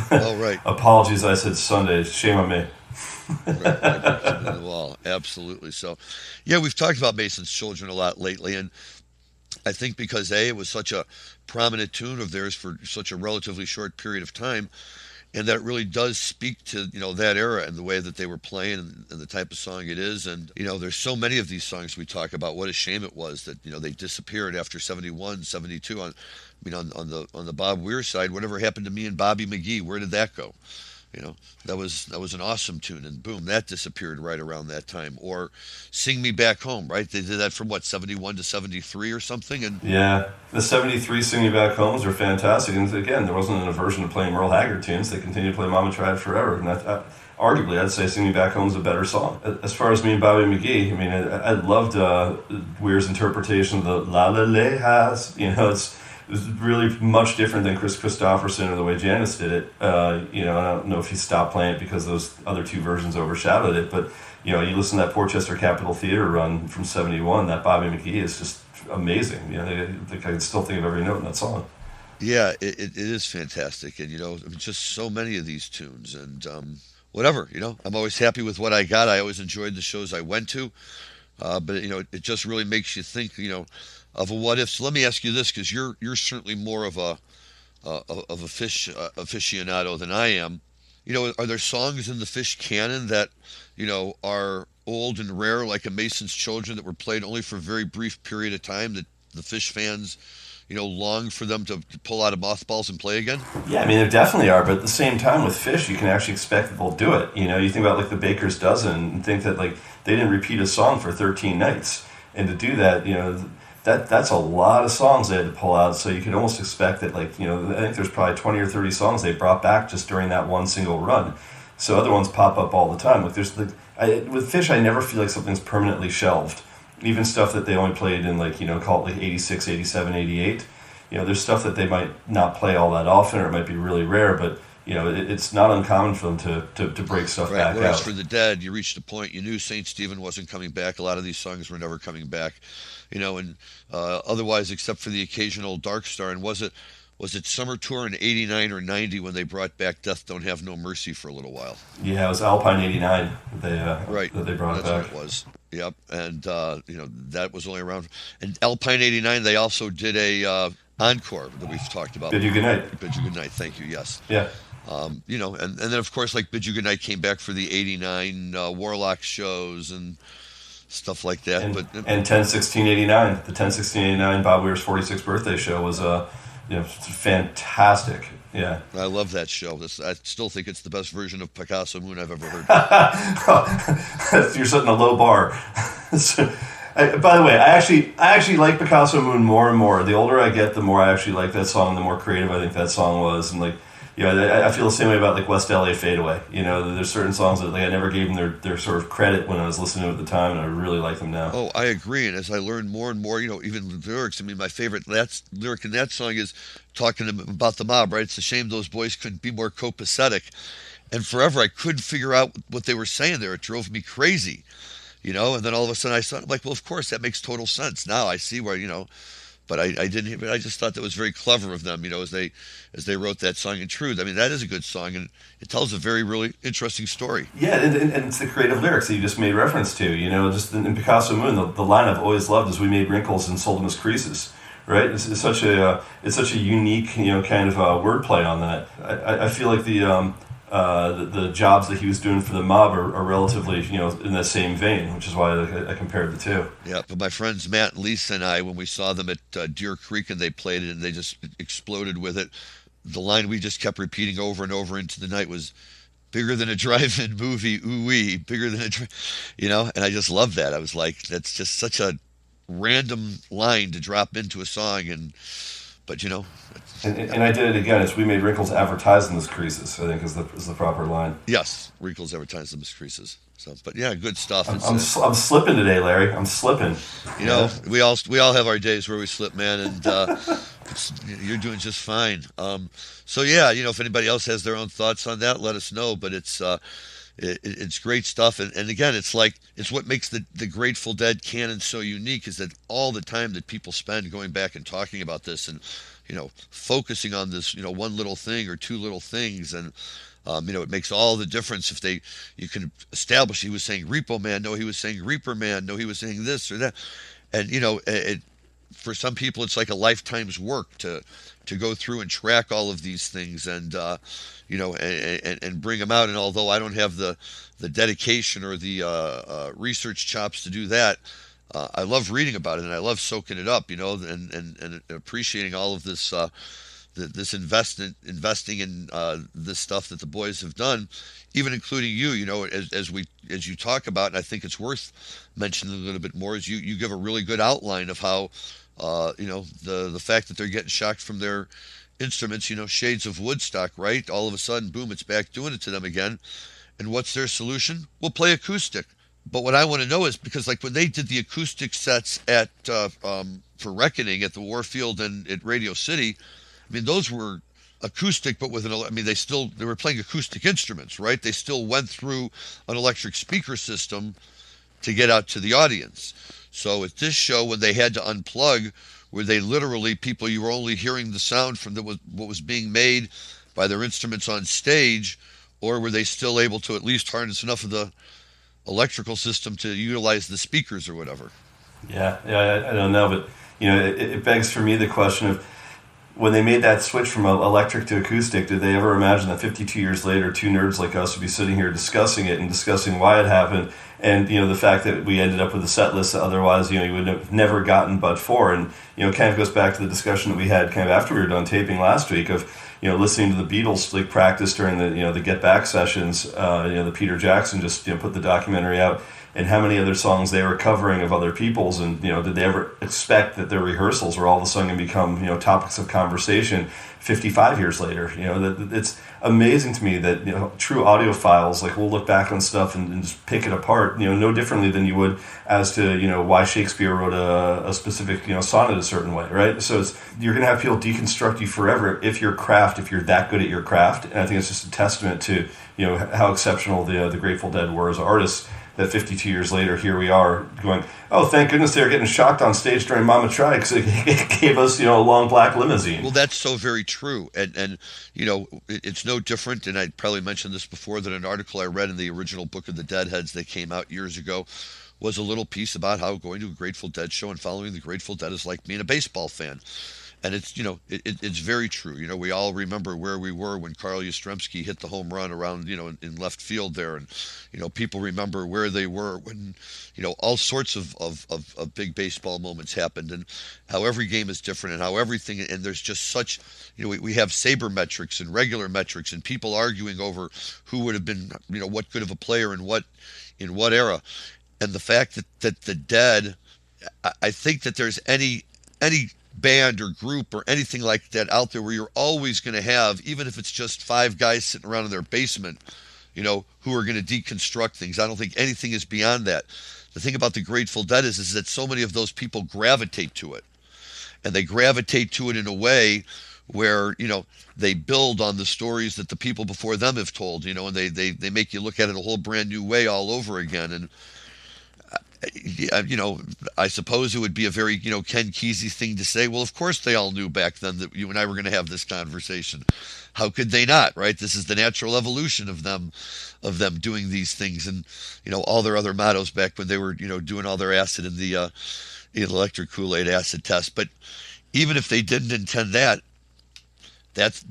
right. Apologies, I said Sunday. Shame on me. Right, wall. Absolutely. So, yeah, we've talked about Mason's Children a lot lately, and I think because it was such a prominent tune of theirs for such a relatively short period of time. And that really does speak to, that era and the way that they were playing and the type of song it is. And, there's so many of these songs we talk about. What a shame it was that, they disappeared after 71, 72 on the Bob Weir side. Whatever happened to Me and Bobby McGee? Where did that go? That was an awesome tune, and boom, that disappeared right around that time. Or Sing Me Back Home, right? They did that from 71 to 73 or something. And yeah, the 73 Sing Me Back Homes are fantastic. And again, there wasn't an aversion to playing Merle Haggard tunes. They continued to play Mama Tried Forever. And arguably, I'd say Sing Me Back Home is a better song. As far as Me and Bobby McGee, I mean, I loved Weir's interpretation of the La La Le Has. It was really much different than Chris Christopherson or the way Janis did it. I don't know if he stopped playing it because those other two versions overshadowed it, but you listen to that Portchester Capitol Theater run from 71, that Bobby McGee is just amazing. I can still think of every note in that song. Yeah, it is fantastic, and just so many of these tunes, and whatever, I'm always happy with what I got. I always enjoyed the shows I went to, but it just really makes you think, of a what if. So let me ask you this, because you're certainly more of a Fish aficionado than I am. Are there songs in the Fish canon that are old and rare, like a Mason's Children, that were played only for a very brief period of time, that the Fish fans long for them to pull out of mothballs and play again? Yeah, I mean, there definitely are, but at the same time with Fish, you can actually expect that they'll do it. You think about like the Baker's Dozen and think that like they didn't repeat a song for 13 nights, and to do that, that's a lot of songs they had to pull out, so you could almost expect that, I think there's probably 20 or 30 songs they brought back just during that one single run. So other ones pop up all the time. Like with Fish, I never feel like something's permanently shelved. Even stuff that they only played in call it 86, 87, 88. There's stuff that they might not play all that often, or it might be really rare, but it's not uncommon for them to break stuff back out. Whereas for the Dead, you reached a point, you knew St. Stephen wasn't coming back. A lot of these songs were never coming back. And otherwise, except for the occasional Dark Star, and was it was it summer tour in '89 or '90 when they brought back Death Don't Have No Mercy for a little while? Yeah, it was Alpine '89 Right. that they brought it That's back. what it was. Yep. And that was only around. And Alpine '89, they also did a encore that we've talked about. Bid You Goodnight. Bid You Goodnight. Thank you. Yes. Yeah. And then of course, like Bid You Goodnight came back for the '89 Warlock shows and stuff like that. And, But and 10/16/89, the 10/16/89 Bob Weir's 46th birthday show was fantastic. Yeah. I love that show. I still think it's the best version of Picasso Moon I've ever heard. You're setting a low bar. By the way, I actually like Picasso Moon more and more. The older I get, the more I actually like that song. The more creative I think that song was, and like, I feel the same way about like West LA Fadeaway. There's certain songs that like I never gave them their sort of credit when I was listening to it at the time, and I really like them now. Oh, I agree. And as I learn more and more, even the lyrics. I mean, my favorite lyric in that song is talking about the mob. Right? It's a shame those boys couldn't be more copacetic. And forever, I couldn't figure out what they were saying there. It drove me crazy. And then all of a sudden I saw, I'm like, well, of course, that makes total sense. Now I see where, but I didn't, but I just thought that was very clever of them, as they wrote that song in truth. I mean, that is a good song, and it tells a very, really interesting story. Yeah, and it's the creative lyrics that you just made reference to, just in Picasso Moon, the line I've always loved is "We made wrinkles and sold them as creases." Right? It's such a unique, kind of wordplay on that. I feel like the jobs that he was doing for the mob are relatively, in the same vein, which is why I compared the two. Yeah, but my friends Matt and Lisa and I, when we saw them at Deer Creek and they played it and they just exploded with it, the line we just kept repeating over and over into the night was, "Bigger than a drive-in movie, ooh-wee, bigger than and I just loved that. I was like, that's just such a random line to drop into a song, but And I did it again. It's "We made wrinkles advertising as creases," I think is the proper line. Yes, wrinkles advertise them as creases. So, but yeah, good stuff. I'm slipping today, Larry. I'm slipping. We all have our days where we slip, man, and you're doing just fine. So yeah, if anybody else has their own thoughts on that, let us know. But it's great stuff, and again, it's what makes the Grateful Dead canon so unique is that all the time that people spend going back and talking about this and focusing on this one little thing or two little things, and it makes all the difference if you can establish he was saying Repo Man, no, he was saying Reaper Man, no, he was saying this or that, and for some people it's like a lifetime's work to go through and track all of these things and and bring them out. And although I don't have the dedication or the research chops to do that, I love reading about it and I love soaking it up, and appreciating all of this this investing in this stuff that the boys have done, even including you. As you talk about, and I think it's worth mentioning a little bit more, is you give a really good outline of how the fact that they're getting shocked from their instruments, shades of Woodstock, right? All of a sudden, boom, it's back doing it to them again. And what's their solution? We'll play acoustic. But what I want to know is, because like when they did the acoustic sets at for Reckoning at the Warfield and at Radio City, I mean, those were acoustic, but with they were playing acoustic instruments, right? They still went through an electric speaker system to get out to the audience. So at this show, when they had to unplug, were they literally people you were only hearing the sound from what was being made by their instruments on stage, or were they still able to at least harness enough of the electrical system to utilize the speakers or whatever? Yeah, I don't know, but it begs for me the question of, when they made that switch from electric to acoustic, did they ever imagine that 52 years later, two nerds like us would be sitting here discussing it and discussing why it happened, and the fact that we ended up with a set list that otherwise you would have never gotten but for, and kind of goes back to the discussion that we had kind of after we were done taping last week of listening to the Beatles like practice during the Get Back sessions, the Peter Jackson just put the documentary out, and how many other songs they were covering of other people's, and did they ever expect that their rehearsals were all of a sudden going to become topics of conversation 55 years later? It's amazing to me that true audiophiles like will look back on stuff and just pick it apart no differently than you would as to why Shakespeare wrote a specific sonnet a certain way, right? So you're going to have people deconstruct you forever if you're that good at your craft, and I think it's just a testament to how exceptional the Grateful Dead were as artists. that 52 years later, here we are going, oh, thank goodness they were getting shocked on stage during Mama Tried, because it gave us, a long black limousine. Well, that's so very true. And it's no different, and I probably mentioned this before, that an article I read in the original Book of the Deadheads that came out years ago was a little piece about how going to a Grateful Dead show and following the Grateful Dead is like being a baseball fan. And it's, it's very true. We all remember where we were when Carl Yastrzemski hit the home run around, in left field there. And, people remember where they were when, all sorts of big baseball moments happened, and how every game is different, and how everything, and there's just such, we have sabermetrics and regular metrics and people arguing over who would have been, what good of a player in what era. And the fact that the Dead, I think that there's any band or group or anything like that out there where you're always going to have, even if it's just 5 guys sitting around in their basement, who are going to deconstruct things. I don't think anything is beyond that. The thing about the Grateful Dead is that so many of those people gravitate to it. And they gravitate to it in a way where, they build on the stories that the people before them have told, and they make you look at it a whole brand new way all over again. And I suppose it would be a very, Ken Kesey thing to say, well, of course they all knew back then that you and I were going to have this conversation. How could they not, right? This is the natural evolution of them doing these things, and, all their other mottos back when they were, doing all their acid in the electric Kool-Aid acid test. But even if they didn't intend that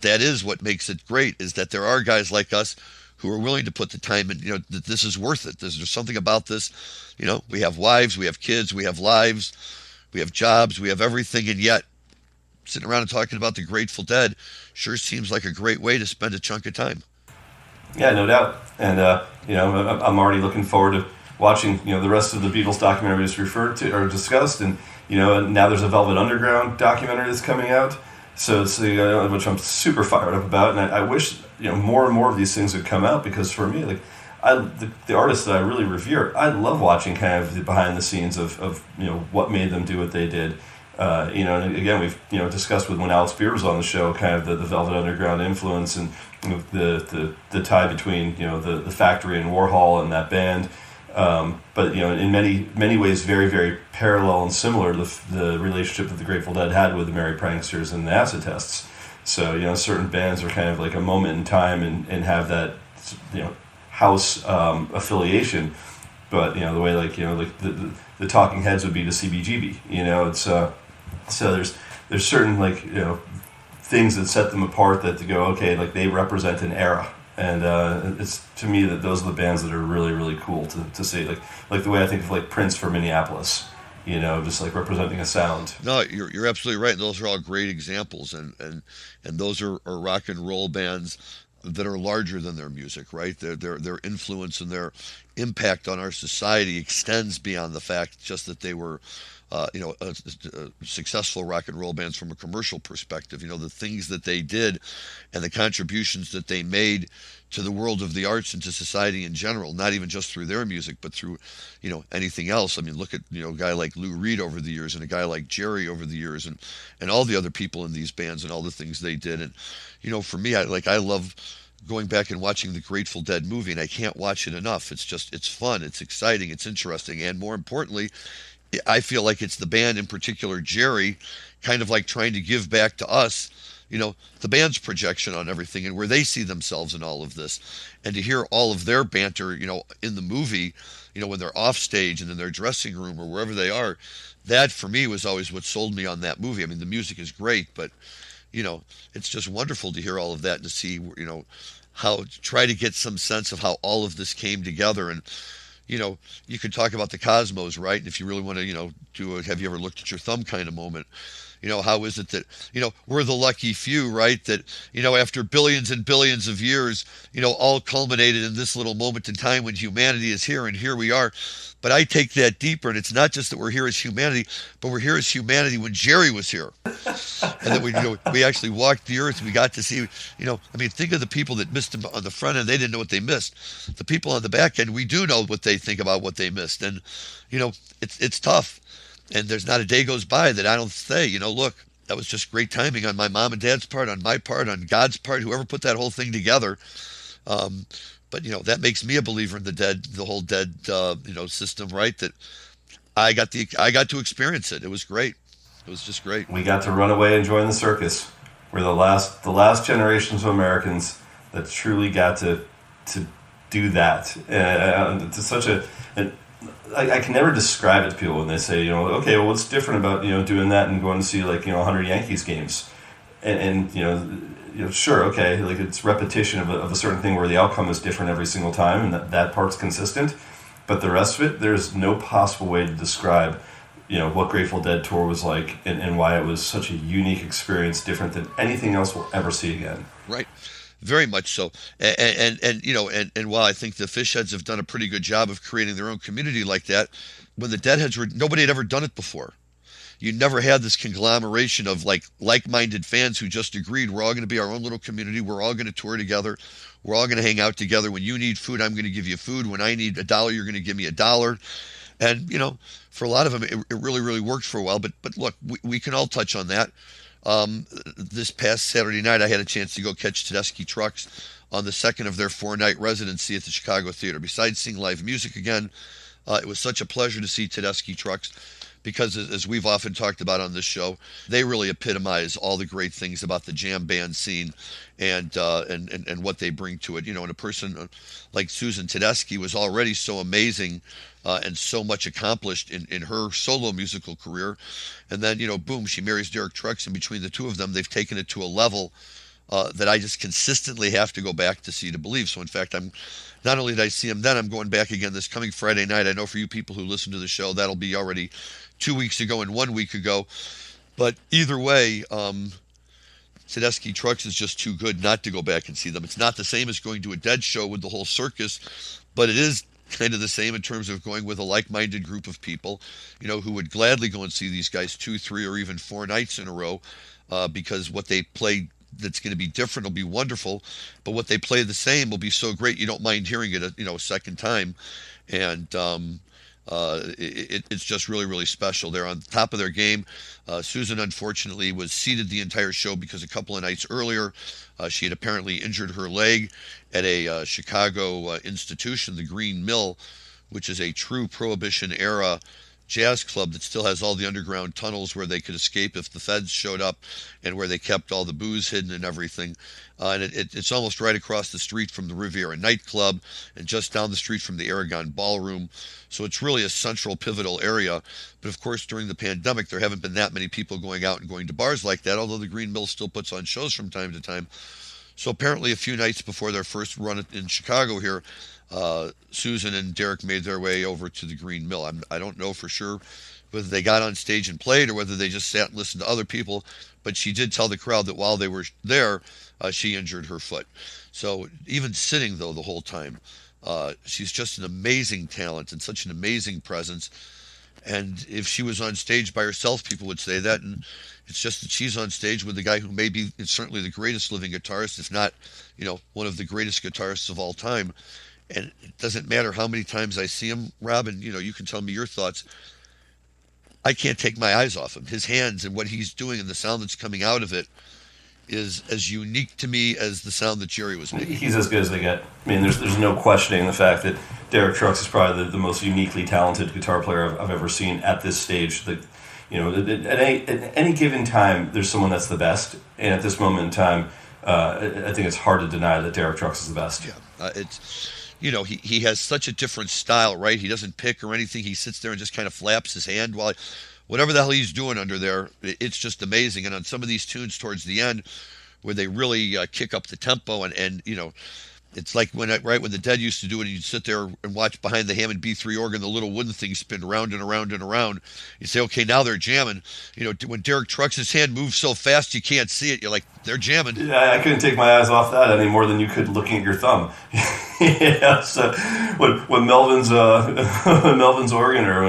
is what makes it great, is that there are guys like us who are willing to put the time in, that this is worth it. There's something about this, we have wives, we have kids, we have lives, we have jobs, we have everything, and yet sitting around and talking about the Grateful Dead sure seems like a great way to spend a chunk of time. Yeah, no doubt. And, I'm already looking forward to watching, the rest of the Beatles documentaries referred to or discussed, and, now there's a Velvet Underground documentary that's coming out. So it's which I'm super fired up about, and I wish more and more of these things would come out, because for me, the artists that I really revere, I love watching kind of the behind the scenes of what made them do what they did. And again, we've discussed with when Alex Beer was on the show, kind of the Velvet Underground influence, and the tie between the Factory and Warhol and that band. But in many ways, very, very parallel and similar to the relationship that the Grateful Dead had with the Merry Pranksters and the Acid Tests. So certain bands are kind of like a moment in time and have that house affiliation. But the way the Talking Heads would be to CBGB. It's so there's certain things that set them apart, that to go, okay, they represent an era. And it's to me that those are the bands that are really, really cool to see, like the way I think of Prince for Minneapolis, just representing a sound. No, you're absolutely right. Those are all great examples, and those are rock and roll bands that are larger than their music, right? Their influence and their impact on our society extends beyond the fact just that they were successful rock and roll bands from a commercial perspective. The things that they did and the contributions that they made to the world of the arts and to society in general, not even just through their music, but through, anything else. I mean, look at, a guy like Lou Reed over the years, and a guy like Jerry over the years, and all the other people in these bands and all the things they did. And, for me, I love going back and watching the Grateful Dead movie, and I can't watch it enough. It's fun, it's exciting, it's interesting, and more importantly, I feel like it's the band, in particular Jerry, kind of trying to give back to us, the band's projection on everything and where they see themselves in all of this. And to hear all of their banter, in the movie, when they're off stage and in their dressing room or wherever they are, that for me was always what sold me on that movie. I mean, the music is great, but, it's just wonderful to hear all of that and to see, how try to get some sense of how all of this came together. And, you could talk about the cosmos, right? And if you really want to, do a have you ever looked at your thumb kind of moment, how is it that, we're the lucky few, right? That, after billions and billions of years, all culminated in this little moment in time when humanity is here, and here we are. But I take that deeper, and it's not just that we're here as humanity, but we're here as humanity when Jerry was here. And then we actually walked the earth, and we got to see, think of the people that missed him on the front end. They didn't know what they missed. The people on the back end, we do know what they think about what they missed. And, it's tough. And there's not a day goes by that I don't say, look, that was just great timing on my mom and dad's part, on my part, on God's part, whoever put that whole thing together. But that makes me a believer in the whole dead system, right? That I got to experience it. It was great. It was just great. We got to run away and join the circus. We're the last generations of Americans that truly got to do that. And it's such I can never describe it to people when they say, okay, well, what's different about doing that and going to see 100 Yankees games, and sure, okay, like it's repetition of a certain thing where the outcome is different every single time, and that part's consistent, but the rest of it, there's no possible way to describe what Grateful Dead tour was like, and why it was such a unique experience, different than anything else we'll ever see again. Right. Very much so, and while I think the Fishheads have done a pretty good job of creating their own community like that, when the Deadheads nobody had ever done it before. You never had this conglomeration of like-minded fans who just agreed we're all going to be our own little community. We're all going to tour together. We're all going to hang out together. When you need food, I'm going to give you food. When I need $1, you're going to give me $1. And for a lot of them, it really, really worked for a while. But look, we can all touch on that. This past Saturday night, I had a chance to go catch Tedeschi Trucks on the second of their 4-night residency at the Chicago Theater. Besides seeing live music again, it was such a pleasure to see Tedeschi Trucks because, as we've often talked about on this show, they really epitomize all the great things about the jam band scene and what they bring to it. And a person like Susan Tedeschi was already so amazing and so much accomplished in her solo musical career. And then, boom, she marries Derek Trucks, and between the two of them, they've taken it to a level that I just consistently have to go back to see to believe. So, in fact, not only did I see him then, I'm going back again this coming Friday night. I know for you people who listen to the show, that'll be already 2 weeks ago and 1 week ago. But either way, Tedeschi Trucks is just too good not to go back and see them. It's not the same as going to a Dead show with the whole circus, but it is kind of the same in terms of going with a like-minded group of people, who would gladly go and see these guys 2, 3, or even 4 nights in a row, because what they play that's going to be different will be wonderful, but what they play the same will be so great you don't mind hearing it a second time. And it's just really, really special. They're on top of their game. Susan, unfortunately, was seated the entire show because a couple of nights earlier, she had apparently injured her leg at a Chicago institution, the Green Mill, which is a true Prohibition-era jazz club that still has all the underground tunnels where they could escape if the feds showed up, and where they kept all the booze hidden and everything. And it's almost right across the street from the Riviera nightclub and just down the street from the Aragon Ballroom. So it's really a central, pivotal area. But of course, during the pandemic, there haven't been that many people going out and going to bars like that, although the Green Mill still puts on shows from time to time. So apparently a few nights before their first run in Chicago here, Susan and Derek made their way over to the Green Mill. I don't know for sure whether they got on stage and played or whether they just sat and listened to other people, but she did tell the crowd that while they were there, she injured her foot. So even sitting, though, the whole time, she's just an amazing talent and such an amazing presence. And if she was on stage by herself, people would say that. And it's just that she's on stage with the guy who may be certainly the greatest living guitarist, if not, one of the greatest guitarists of all time. And it doesn't matter how many times I see him, Rob, and you can tell me your thoughts. I can't take my eyes off him. His hands and what he's doing and the sound that's coming out of it is as unique to me as the sound that Jerry was making. He's as good as they get. I mean, there's no questioning the fact that Derek Trucks is probably the most uniquely talented guitar player I've ever seen at this stage. At any given time, there's someone that's the best, and at this moment in time, I think it's hard to deny that Derek Trucks is the best. Yeah, he has such a different style, right? He doesn't pick or anything. He sits there and just kind of flaps his hand while whatever the hell he's doing under there. It's just amazing. And on some of these tunes towards the end, where they really kick up the tempo and it's like when the Dead used to do it, and you'd sit there and watch behind the Hammond B3 organ, the little wooden thing spin round and around and around. You say, okay, now they're jamming. When Derek Trucks' hand moves so fast you can't see it, you're like, they're jamming. Yeah, I couldn't take my eyes off that any more than you could looking at your thumb. So when Melvin's organ or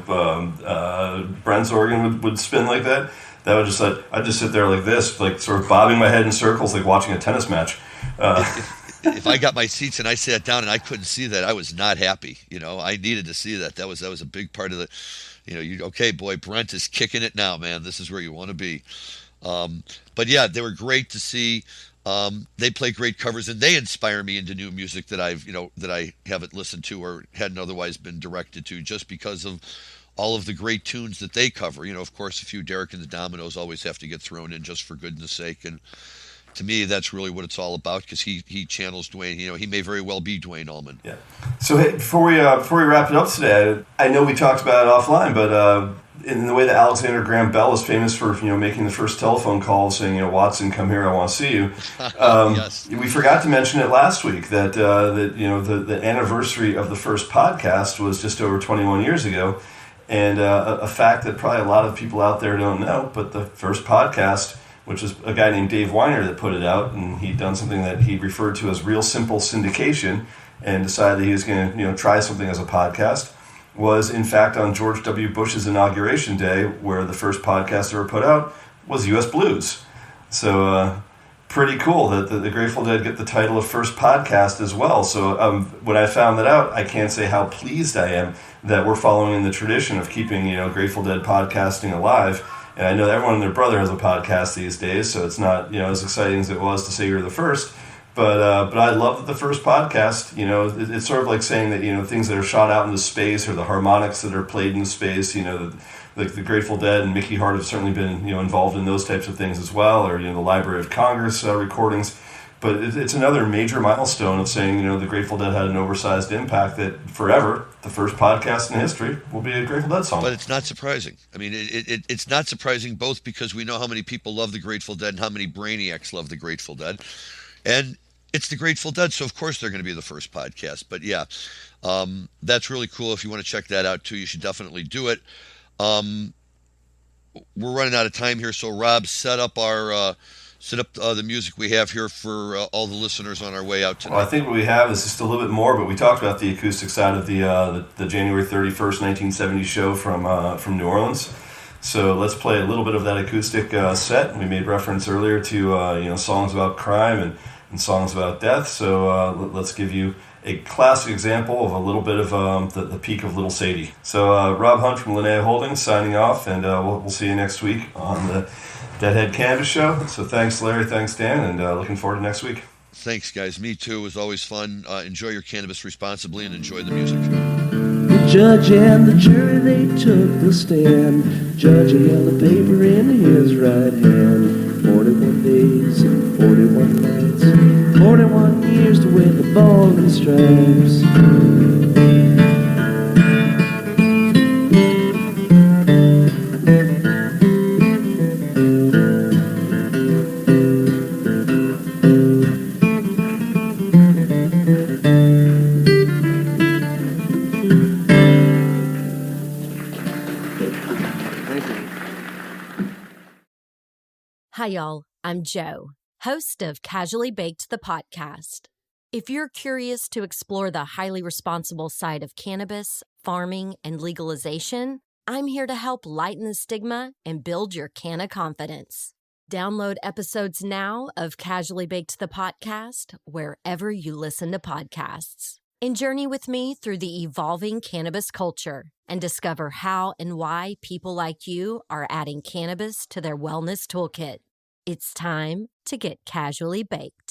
when Brent's organ would spin like that, that would just I'd just sit there like this, like sort of bobbing my head in circles, like watching a tennis match. If I got my seats and I sat down and I couldn't see that, I was not happy. I needed to see that. That was a big part of the, okay, boy, Brent is kicking it now, man. This is where you want to be. But yeah, they were great to see. They play great covers, and they inspire me into new music that that I haven't listened to or hadn't otherwise been directed to, just because of all of the great tunes that they cover. Of course, a few Derek and the Dominoes always have to get thrown in just for goodness sake, and to me, that's really what it's all about, because he channels Dwayne. He may very well be Dwayne Allman. Yeah. So hey, before we wrap it up today, I know we talked about it offline, but in the way that Alexander Graham Bell is famous for making the first telephone call saying, Watson, come here, I want to see you. Yes. We forgot to mention it last week that the anniversary of the first podcast was just over 21 years ago, and a fact that probably a lot of people out there don't know, but the first podcast, which is a guy named Dave Weiner that put it out, and he'd done something that he referred to as real simple syndication, and decided that he was going to try something as a podcast, was in fact on George W. Bush's inauguration day, where the first podcast ever put out was U.S. Blues. So pretty cool that the Grateful Dead get the title of first podcast as well. So when I found that out, I can't say how pleased I am that we're following in the tradition of keeping Grateful Dead podcasting alive. And I know that everyone and their brother has a podcast these days, so it's not as exciting as it was to say you're the first. But I love that the first podcast, it's sort of like saying that, things that are shot out into space, or the harmonics that are played in space, the Grateful Dead and Mickey Hart have certainly been, involved in those types of things as well, or, the Library of Congress recordings. But it's another major milestone of saying, the Grateful Dead had an oversized impact that forever, the first podcast in history will be a Grateful Dead song. But it's not surprising. I mean, it's not surprising, both because we know how many people love the Grateful Dead and how many brainiacs love the Grateful Dead. And it's the Grateful Dead, so of course they're going to be the first podcast. But yeah, that's really cool. If you want to check that out too, you should definitely do it. We're running out of time here, so Rob, set up the music we have here for all the listeners on our way out tonight. Well, I think what we have is just a little bit more, but we talked about the acoustic side of the January 31st, 1970 show from New Orleans. So let's play a little bit of that acoustic set. We made reference earlier to songs about crime and songs about death. So let's give you a classic example of a little bit of the peak of Little Sadie. So Rob Hunt from Linnea Holdings signing off, and we'll see you next week on the Deadhead Cannabis Show. So thanks, Larry. Thanks, Dan. And looking forward to next week. Thanks, guys. Me too. It was always fun. Enjoy your cannabis responsibly and enjoy the music. The judge and the jury, they took the stand. Judge held a paper in his right hand. 41 days, 41 nights, 41 years to wear the ball and stripes. Hi, y'all. I'm Jo, host of Casually Baked, the podcast. If you're curious to explore the highly responsible side of cannabis, farming, and legalization, I'm here to help lighten the stigma and build your canna confidence. Download episodes now of Casually Baked, the podcast, wherever you listen to podcasts. And journey with me through the evolving cannabis culture and discover how and why people like you are adding cannabis to their wellness toolkit. It's time to get casually baked.